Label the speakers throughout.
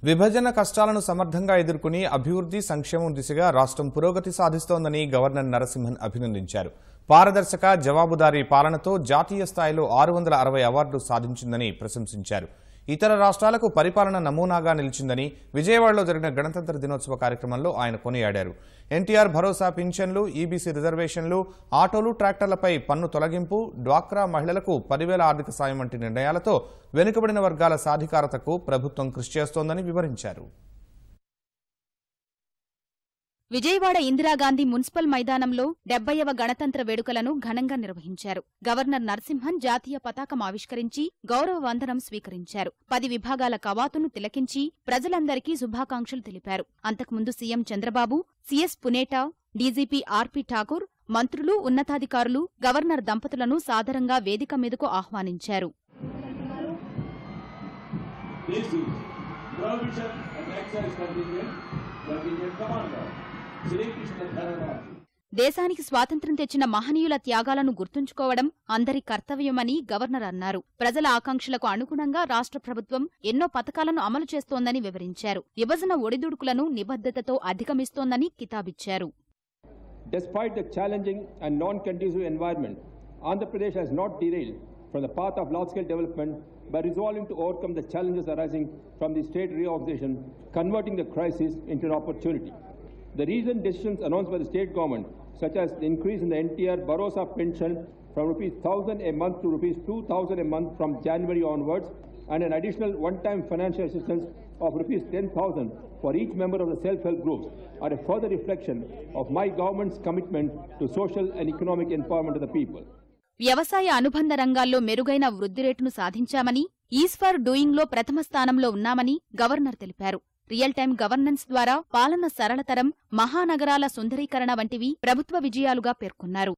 Speaker 1: విభజన కష్టాలను సమర్థంగా ఎదుర్కొని అభివృద్ధి సంక్షేమం దిశగా రాష్ట్రం పురోగతి సాధిస్తోందని గవర్నర్ నరసింహన్ అభినందించారు. పారదర్శక జవాబుదారీ పాలనతో జాతీయ స్థాయిలో 660 అవార్డులు సాధించిందని ప్రశంసించారు. ఇతర రాష్ట్రాలకు పరిపాలన నమూనాగా నిలిచిందని విజయవాడలో జరిగిన గణతంత్ర దినోత్సవ కార్యక్రమంలో ఆయన కొనియాడారు. ఎన్టీఆర్ భరోసా పింఛన్లు, ఈబీసీ రిజర్వేషన్లు, ఆటోలు, ట్రాక్టర్లపై పన్ను తొలగింపు, డ్వాక్రా మహిళలకు 10,000 ఆర్థిక సాయం వంటి నిర్ణయాలతో వెనుకబడిన వర్గాల సాధికారతకు ప్రభుత్వం కృషి చేస్తోందని వివరించారు.
Speaker 2: విజయవాడ ఇందిరాగాంధీ మున్సిపల్ మైదానంలో 70వ గణతంత్ర వేడుకలను ఘనంగా నిర్వహించారు. గవర్నర్ నరసింహన్ జాతీయ పతాకం ఆవిష్కరించి గౌరవ వందనం స్వీకరించారు. 10 విభాగాల కవాతును తిలకించి ప్రజలందరికీ శుభాకాంక్షలు తెలిపారు. అంతకుముందు CM Chandrababu, CS Puneta, DGP RP Thakur, మంత్రులు, ఉన్నతాధికారులు గవర్నర్ దంపతులను సాదరంగా వేదిక మీదకు ఆహ్వానించారు. దేశానికి స్వాతంత్ర్యం తెచ్చిన మహనీయుల త్యాగాలను గుర్తుంచుకోవడం అందరి కర్తవ్యమని గవర్నర్ అన్నారు. ప్రజల ఆకాంక్షలకు అనుగుణంగా రాష్ట్ర ప్రభుత్వం ఎన్నో పథకాలను అమలు చేస్తోందని వివరించారు. విభజన ఒడిదుడుకులను నిబద్ధతతో అధిగమిస్తోందని కితాబిచ్చారు.
Speaker 3: Despite the challenging and non-conducive environment, Andhra Pradesh has not derailed from the path of large-scale development by resolving to overcome the challenges arising from the state reorganization, converting the crisis into an opportunity. The recent decisions announced by the state government, such as the increase in the NTR Bharosa pension from ₹1,000 a month to ₹2,000 a month from January onwards, and an additional one-time financial assistance of ₹10,000 for each member of the self-help groups, are a further reflection of my government's commitment to social and economic empowerment of the people.
Speaker 2: వ్యవసాయ అనుబంధ రంగాల్లో మెరుగైన వృద్ధి రేటును సాధించామని, is for డూయింగ్లో ప్రథమ స్థానంలో ఉన్నామని governor తెలిపారు. రియల్ టైం గవర్నెన్స్ ద్వారా పాలన సరళతరం, మహానగరాల సుందరీకరణ వంటివి ప్రభుత్వ విజయాలుగా పేర్కొన్నారు.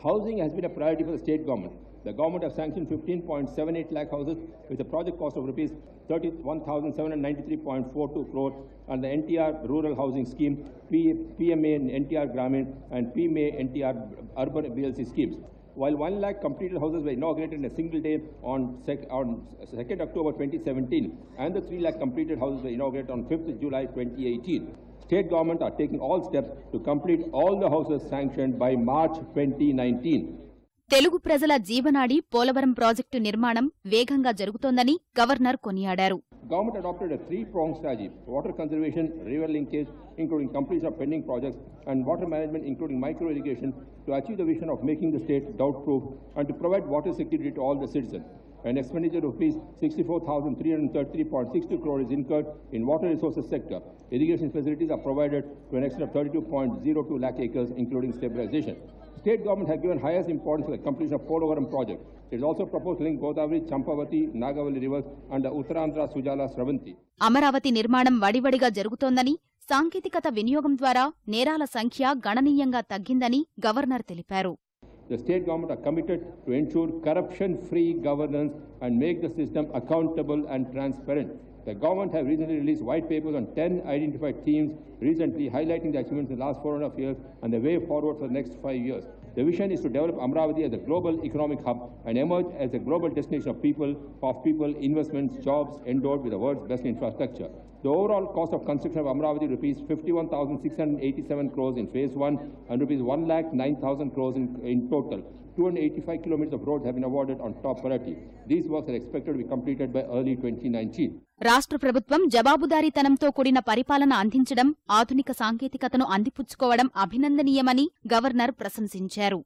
Speaker 3: Housing has been a priority for the state government. The government has sanctioned 15.78 lakh houses with a project cost of ₹31,793.42 crore and the NTR Rural Housing Scheme, PMA NTR Gramin and PMA NTR Urban BLC schemes. While 1 lakh completed houses were inaugurated in a single day on 2nd October 2017 and the 3 lakh completed houses were inaugurated on 5th July 2018. State government are taking all steps to complete all the houses sanctioned by March 2019.
Speaker 2: Telugu ప్రజల జీవనాడి Polavaram project నిర్మాణం వేగంగా జరుగుతోందని governor కొనియాడారు.
Speaker 3: Government adopted a 3-pronged strategy: water conservation, river linkage, including completion of pending projects, and water management, including micro irrigation, to achieve the vision of making the state drought-proof and to provide water security to all the citizens. An expenditure of ₹64,333.62 crore is incurred in water resources sector. Irrigation facilities are provided to an extent of 32.02 lakh acres, including stabilization. State government has given highest importance to the completion of Polavaram project. It is also proposed to link Godavari, Champavati, Nagavali rivers and the Uttarandhra Sujala Sravanti.
Speaker 2: Amaravati నిర్మాణం వడివడిగా జరుగుతోందని, సాంకేతికత వినియోగం ద్వారా నేరాల సంఖ్య గణనీయంగా తగ్గిందని గవర్నర్ తెలిపారు.
Speaker 3: The state government are committed to ensure corruption-free governance and make the system accountable and transparent. The government have recently released white papers on 10 identified themes, recently highlighting the achievements in the last 4.5 years and the way forward for the next 5 years. The vision is to develop Amravati as a global economic hub and emerge as a global destination of people, investments, jobs, endowed with the world's best infrastructure. The overall cost of construction of Amravati ₹51,687 crores in phase 1 and ₹1,09,000 crores in total. 285 kilometers of roads have been awarded on top priority. These works are expected to be completed by early 2019.
Speaker 2: రాష్ట్ర ప్రభుత్వం జవాబుదారీతనంతో కూడిన పరిపాలన అందించడం, ఆధునిక సాంకేతికతను అందిపుచ్చుకోవడం అభినందనీయమని governor ప్రశంసించారు.